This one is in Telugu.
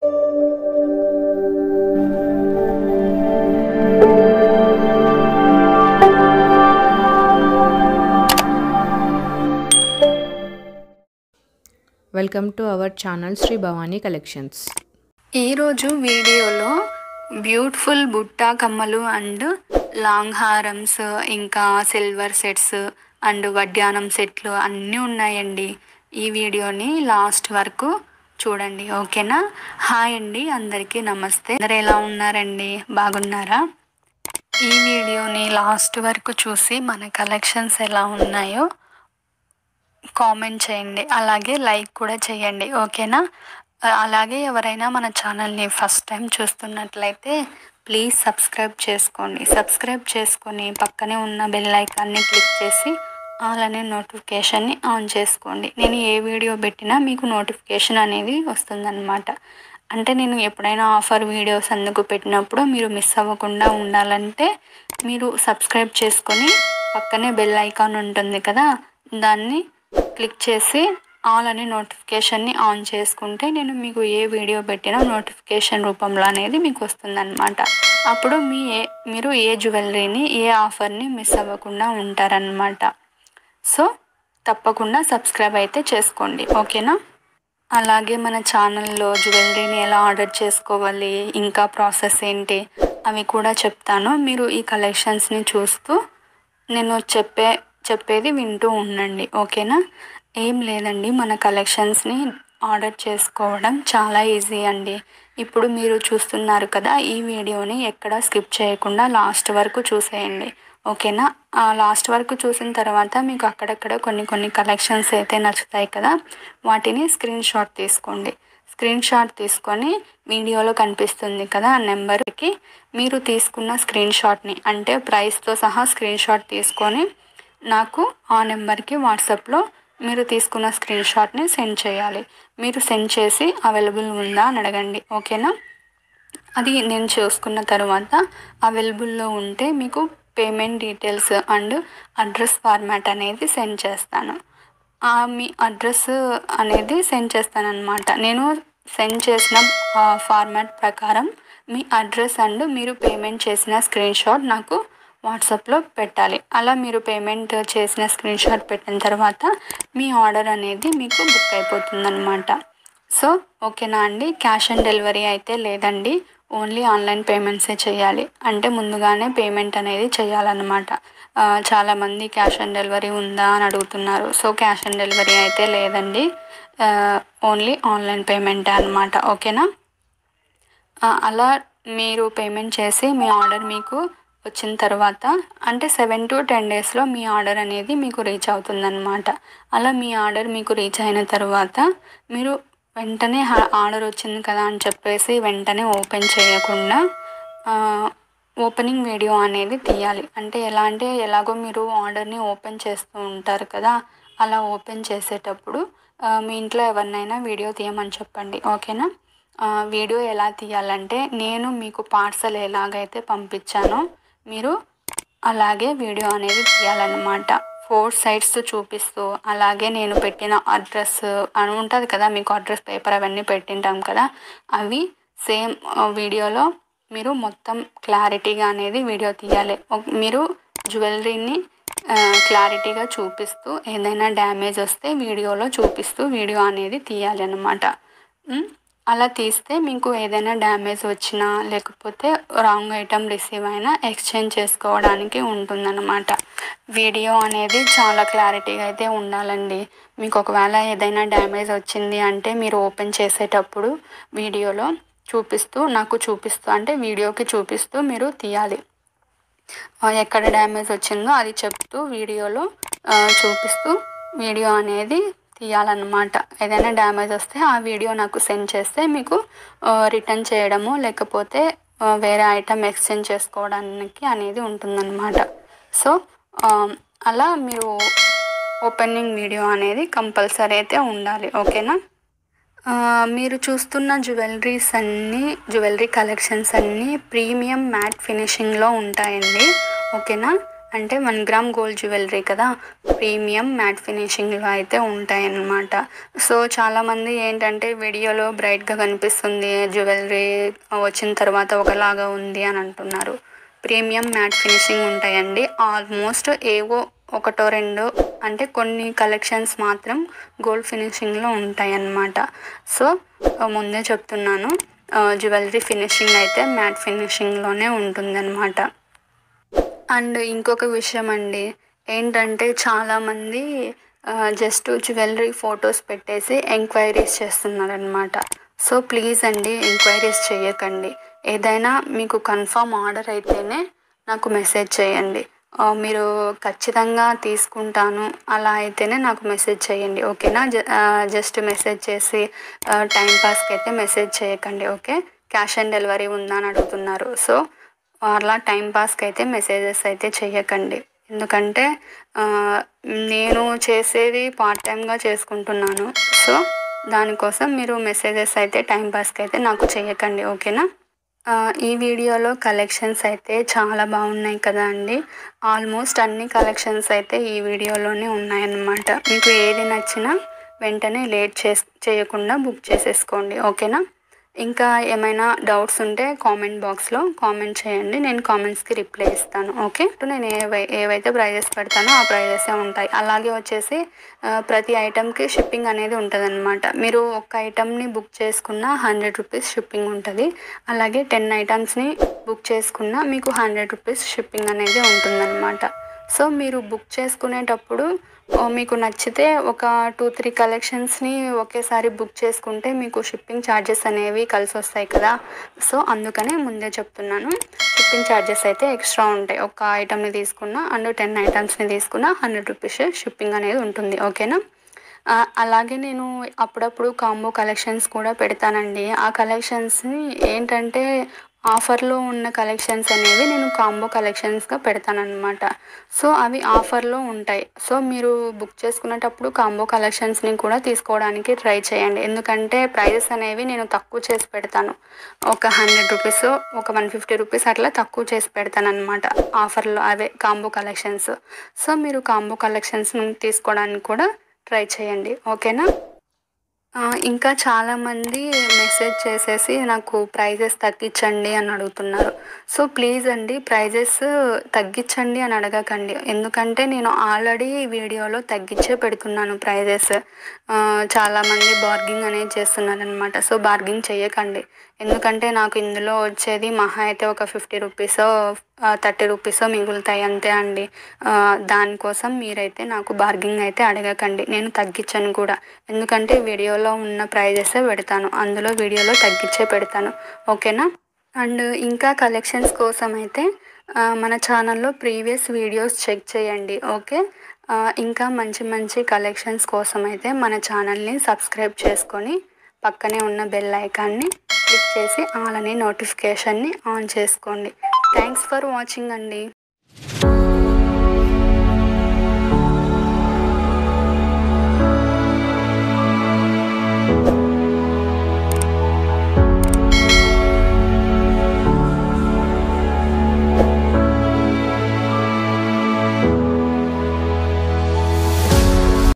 Welcome to our channel Shri Bhavani collections. ఈరోజు వీడియోలో బ్యూటిఫుల్ బుట్టా కమ్మలు అండ్ లాంగ్ హారమ్స్, ఇంకా సిల్వర్ సెట్స్ అండ్ వడ్డానం సెట్లు అన్నీ ఉన్నాయండి. ఈ వీడియోని లాస్ట్ వరకు చూడండి, ఓకేనా? హాయ్ అండి, అందరికీ నమస్తే. అందరు ఎలా ఉన్నారండి? బాగున్నారా? ఈ వీడియోని లాస్ట్ వరకు చూసి మన కలెక్షన్స్ ఎలా ఉన్నాయో కామెంట్ చేయండి, అలాగే లైక్ కూడా చేయండి, ఓకేనా? అలాగే ఎవరైనా మన ఛానల్ని ఫస్ట్ టైం చూస్తున్నట్లయితే ప్లీజ్ సబ్స్క్రైబ్ చేసుకోండి. సబ్స్క్రైబ్ చేసుకొని పక్కనే ఉన్న బెల్ ఐకాన్ని క్లిక్ చేసి ఆల్ అనే నోటిఫికేషన్ని ఆన్ చేసుకోండి. నేను ఏ వీడియో పెట్టినా మీకు నోటిఫికేషన్ అనేది వస్తుందన్నమాట. అంటే నేను ఎప్పుడైనా ఆఫర్ వీడియోస్ అందుకు పెట్టినప్పుడు మీరు మిస్ అవ్వకుండా ఉండాలంటే మీరు సబ్స్క్రైబ్ చేసుకొని పక్కనే బెల్ ఐకాన్ ఉంటుంది కదా, దాన్ని క్లిక్ చేసి ఆల్ అనే నోటిఫికేషన్ని ఆన్ చేసుకుంటే నేను మీకు ఏ వీడియో పెట్టినా నోటిఫికేషన్ రూపంలో అనేది మీకు వస్తుందన్నమాట. అప్పుడు మీరు ఏ జ్యువెలరీని, ఏ ఆఫర్ని మిస్ అవ్వకుండా ఉంటారనమాట. సో తప్పకుండా సబ్స్క్రైబ్ అయితే చేసుకోండి, ఓకేనా? అలాగే మన ఛానల్లో జ్యువెలరీని ఎలా ఆర్డర్ చేసుకోవాలి, ఇంకా ప్రాసెస్ ఏంటి అవి కూడా చెప్తాను. మీరు ఈ కలెక్షన్స్ని చూస్తూ నేను చెప్పేది వింటూ ఉండండి, ఓకేనా? ఏం లేదండి, మన కలెక్షన్స్ని ఆర్డర్ చేసుకోవడం చాలా ఈజీ అండి. ఇప్పుడు మీరు చూస్తున్నారు కదా, ఈ వీడియోని ఎక్కడ స్కిప్ చేయకుండా లాస్ట్ వరకు చూసేయండి, ఓకేనా? లాస్ట్ వరకు చూసిన తర్వాత మీకు అక్కడక్కడ కొన్ని కలెక్షన్స్ అయితే నచ్చుతాయి కదా, వాటిని స్క్రీన్ షాట్ తీసుకోండి. స్క్రీన్ షాట్ తీసుకొని వీడియోలో కనిపిస్తుంది కదా ఆ నెంబర్కి మీరు తీసుకున్న స్క్రీన్ షాట్ని, అంటే ప్రైస్తో సహా స్క్రీన్ షాట్ తీసుకొని నాకు ఆ నెంబర్కి వాట్సాప్లో మీరు తీసుకున్న స్క్రీన్ షాట్ని సెండ్ చేయాలి. మీరు సెండ్ చేసి అవైలబుల్ ఉందా అని అడగండి, ఓకేనా? అది నేను చూసుకున్న తర్వాత అవైలబుల్లో ఉంటే మీకు payment details and address format అనేది సెండ్ చేస్తాను. మీ అడ్రస్ అనేది సెండ్ చేస్తానన్నమాట. నేను సెండ్ చేసిన ఫార్మాట్ ప్రకారం మీ అడ్రస్ అండ్ మీరు పేమెంట్ చేసిన స్క్రీన్ షాట్ నాకు వాట్సాప్లో పెట్టాలి. అలా మీరు పేమెంట్ చేసిన స్క్రీన్ షాట్ పెట్టిన తర్వాత మీ ఆర్డర్ అనేది మీకు బుక్ అయిపోతుందన్నమాట. సో ఓకేనా అండి? క్యాష్ ఆన్ డెలివరీ అయితే లేదండి, ఓన్లీ ఆన్లైన్ పేమెంట్సే చేయాలి. అంటే ముందుగానే పేమెంట్ అనేది చేయాలన్నమాట. చాలామంది క్యాష్ ఆన్ డెలివరీ ఉందా అని అడుగుతున్నారు. సో క్యాష్ ఆన్ డెలివరీ అయితే లేదండి, ఓన్లీ ఆన్లైన్ పేమెంటే అనమాట, ఓకేనా? అలా మీరు పేమెంట్ చేసి మీ ఆర్డర్ మీకు వచ్చిన తర్వాత అంటే 7 to 10 డేస్లో మీ ఆర్డర్ అనేది మీకు రీచ్ అవుతుందన్నమాట. అలా మీ ఆర్డర్ మీకు రీచ్ అయిన తర్వాత మీరు వెంటనే ఆర్డర్ వచ్చింది కదా అని చెప్పేసి వెంటనే ఓపెన్ చేయకుండా ఓపెనింగ్ వీడియో అనేది తీయాలి. అంటే ఎలాగో మీరు ఆర్డర్ని ఓపెన్ చేస్తూ ఉంటారు కదా, అలా ఓపెన్ చేసేటప్పుడు మీ ఇంట్లో ఎవరినైనా వీడియో తీయమని చెప్పండి, ఓకేనా? వీడియో ఎలా తీయాలంటే నేను మీకు పార్సల్ ఎలాగైతే పంపించానో మీరు అలాగే వీడియో అనేది తీయాలన్నమాట. 4 sides చూపిస్తూ, అలాగే నేను పెట్టిన అడ్రస్ అని ఉంటుంది కదా, మీకు అడ్రస్ పేపర్ అవన్నీ పెట్టింటాం కదా, అవి సేమ్ వీడియోలో మీరు మొత్తం క్లారిటీగా అనేది వీడియో తీయాలి. మీరు జ్యువెలరీని క్లారిటీగా చూపిస్తూ, ఏదైనా డ్యామేజ్ వస్తే వీడియోలో చూపిస్తూ వీడియో అనేది తీయాలి అన్నమాట. అలా తీస్తే మీకు ఏదైనా డ్యామేజ్ వచ్చినా లేకపోతే రాంగ్ ఐటమ్ రిసీవ్ అయినా ఎక్స్చేంజ్ చేసుకోవడానికి ఉంటుందన్నమాట. వీడియో అనేది చాలా క్లారిటీగా అయితే ఉండాలండి. మీకు ఒకవేళ ఏదైనా డ్యామేజ్ వచ్చింది అంటే మీరు ఓపెన్ చేసేటప్పుడు వీడియోలో నాకు చూపిస్తూ అంటే వీడియోకి చూపిస్తూ మీరు తీయాలి. ఎక్కడ డ్యామేజ్ వచ్చిందో అది చెప్తూ వీడియోలో చూపిస్తూ వీడియో అనేది తీయాలన్నమాట. ఏదైనా డ్యామేజ్ వస్తే ఆ వీడియో నాకు సెండ్ చేస్తే మీకు రిటర్న్ చేయడము లేకపోతే వేరే ఐటమ్ ఎక్స్చేంజ్ చేసుకోవడానికి అనేది ఉంటుందన్నమాట. సో అలా మీరు ఓపెనింగ్ వీడియో అనేది కంపల్సరీ అయితే ఉండాలి, ఓకేనా? మీరు చూస్తున్న జ్యువెలరీ కలెక్షన్స్ అన్నీ ప్రీమియం మ్యాట్ ఫినిషింగ్లో ఉంటాయండి, ఓకేనా? అంటే 1 గ్రామ్ గోల్డ్ జ్యువెలరీ కదా, ప్రీమియం మ్యాట్ ఫినిషింగ్‌లో అయితే ఉంటాయన్నమాట. సో, చాలామంది ఏంటంటే వీడియోలో బ్రైట్‌గా కనిపిస్తుంది జ్యువెలరీ, వచ్చిన తర్వాత ఒకలాగా ఉంది అని అంటున్నారు. ప్రీమియం మ్యాట్ ఫినిషింగ్ ఉంటాయండి. ఆల్మోస్ట్ ఏవో ఒకటో రెండో అంటే కొన్ని కలెక్షన్స్ మాత్రం గోల్డ్ ఫినిషింగ్‌లో ఉంటాయన్నమాట. సో, ముందే చెప్తున్నాను, జ్యువెలరీ ఫినిషింగ్ అయితే మ్యాట్ ఫినిషింగ్‌లోనే ఉంటుందన్నమాట. అండ్ ఇంకొక విషయం అండి, ఏంటంటే చాలామంది జస్ట్ జ్యువెలరీ ఫొటోస్ పెట్టేసి ఎంక్వైరీస్ చేస్తున్నారనమాట. సో ప్లీజ్ అండి, ఎంక్వైరీస్ చేయకండి. ఏదైనా మీకు కన్ఫర్మ్ ఆర్డర్ అయితేనే నాకు మెసేజ్ చేయండి. మీరు ఖచ్చితంగా తీసుకుంటాను అలా అయితేనే నాకు మెసేజ్ చేయండి, ఓకేనా? జస్ట్ మెసేజ్ చేసి టైం పాస్కి అయితే మెసేజ్ చేయకండి, ఓకే? క్యాష్ ఆన్ డెలివరీ ఉందా అని అడుగుతున్నారు. సో అలా టైం పాస్కి అయితే మెసేజెస్ అయితే చెయ్యకండి. ఎందుకంటే నేను చేసేది పార్ట్ టైమ్‌గా చేసుకుంటున్నాను. సో దానికోసం మీరు మెసేజెస్ అయితే టైం పాస్కి అయితే నాకు చెయ్యకండి, ఓకేనా? ఈ వీడియోలో కలెక్షన్స్ అయితే చాలా బాగున్నాయి కదా అండి. ఆల్మోస్ట్ అన్ని కలెక్షన్స్ అయితే ఈ వీడియోలోనే ఉన్నాయన్నమాట. మీకు ఏది నచ్చినా వెంటనే లేట్ చేయకుండా బుక్ చేసేసుకోండి, ఓకేనా? ఇంకా ఏమైనా డౌట్స్ ఉంటే కామెంట్ బాక్స్లో కామెంట్ చేయండి, నేను కామెంట్స్కి రిప్లై ఇస్తాను, ఓకే? నేను ఏవైతే ప్రైజెస్ పెడతానో ఆ ప్రైజెసే ఉంటాయి. అలాగే వచ్చేసి ప్రతి ఐటెంకి షిప్పింగ్ అనేది ఉంటుందన్నమాట. మీరు ఒక ఐటెంని బుక్ చేసుకున్న 100 రూపీస్ షిప్పింగ్ ఉంటుంది. అలాగే 10 ఐటమ్స్ని బుక్ చేసుకున్న మీకు 100 రూపీస్ షిప్పింగ్ అనేది ఉంటుందన్నమాట. సో మీరు బుక్ చేసుకునేటప్పుడు మీకు నచ్చితే ఒక 2-3 కలెక్షన్స్ని ఒకేసారి బుక్ చేసుకుంటే మీకు షిప్పింగ్ ఛార్జెస్ అనేవి కలిసి వస్తాయి కదా. సో అందుకనే ముందే చెప్తున్నాను, షిప్పింగ్ ఛార్జెస్ అయితే ఎక్స్ట్రా ఉంటాయి. ఒక ఐటమ్ని తీసుకున్న అండ్ 10 ఐటమ్స్ని తీసుకున్న 100 రూపీస్ షిప్పింగ్ అనేది ఉంటుంది, ఓకేనా? అలాగే నేను అప్పుడప్పుడు కాంబో కలెక్షన్స్ కూడా పెడతానండి. ఆ కలెక్షన్స్ని ఏంటంటే ఆఫర్లో ఉన్న కలెక్షన్స్ అనేవి నేను కాంబో కలెక్షన్స్గా పెడతానన్నమాట. సో అవి ఆఫర్లో ఉంటాయి. సో మీరు బుక్ చేసుకునేటప్పుడు కాంబో కలెక్షన్స్ని కూడా తీసుకోవడానికి ట్రై చేయండి. ఎందుకంటే ప్రైజెస్ అనేవి నేను తక్కువ చేసి పెడతాను. ఒక 100 రూపీస్, ఒక 150 రూపీస్ అట్లా తక్కువ చేసి పెడతానన్నమాట ఆఫర్లో, అవే కాంబో కలెక్షన్స్. సో మీరు కాంబో కలెక్షన్స్ని తీసుకోవడానికి కూడా ట్రై చేయండి, ఓకేనా? ఇంకా చాలామంది మెసేజ్ చేసేసి నాకు ప్రైజెస్ తగ్గించండి అని అడుగుతున్నారు. సో ప్లీజ్ అండి, ప్రైజెస్ తగ్గించండి అని అడగకండి. ఎందుకంటే నేను ఆల్రెడీ వీడియోలో తగ్గించే పెడుతున్నాను ప్రైజెస్. చాలామంది బార్గింగ్ అనేది చేస్తున్నారనమాట. సో బార్గింగ్ చేయకండి. ఎందుకంటే నాకు ఇందులో వచ్చేది మహా అయితే ఒక 50 రూపీసో 30 రూపీసో మిగులుతాయి అంతే అండి. దానికోసం మీరైతే నాకు బార్గింగ్ అయితే అడగకండి. నేను తగ్గించను కూడా. ఎందుకంటే వీడియోలో ఉన్న ప్రైజెసే పెడతాను, అందులో వీడియోలో తగ్గించే పెడతాను, ఓకేనా? అండ్ ఇంకా కలెక్షన్స్ కోసం అయితే మన ఛానల్లో ప్రీవియస్ వీడియోస్ చెక్ చేయండి, ఓకే? ఇంకా మంచి మంచి కలెక్షన్స్ కోసం అయితే మన ఛానల్ని సబ్స్క్రైబ్ చేసుకొని పక్కనే ఉన్న బెల్ ఐకాన్ని క్లిక్ చేసి ఆల్ అనే నోటిఫికేషన్ని ఆన్ చేసుకోండి. థ్యాంక్స్ ఫర్ వాచింగ్ అండి.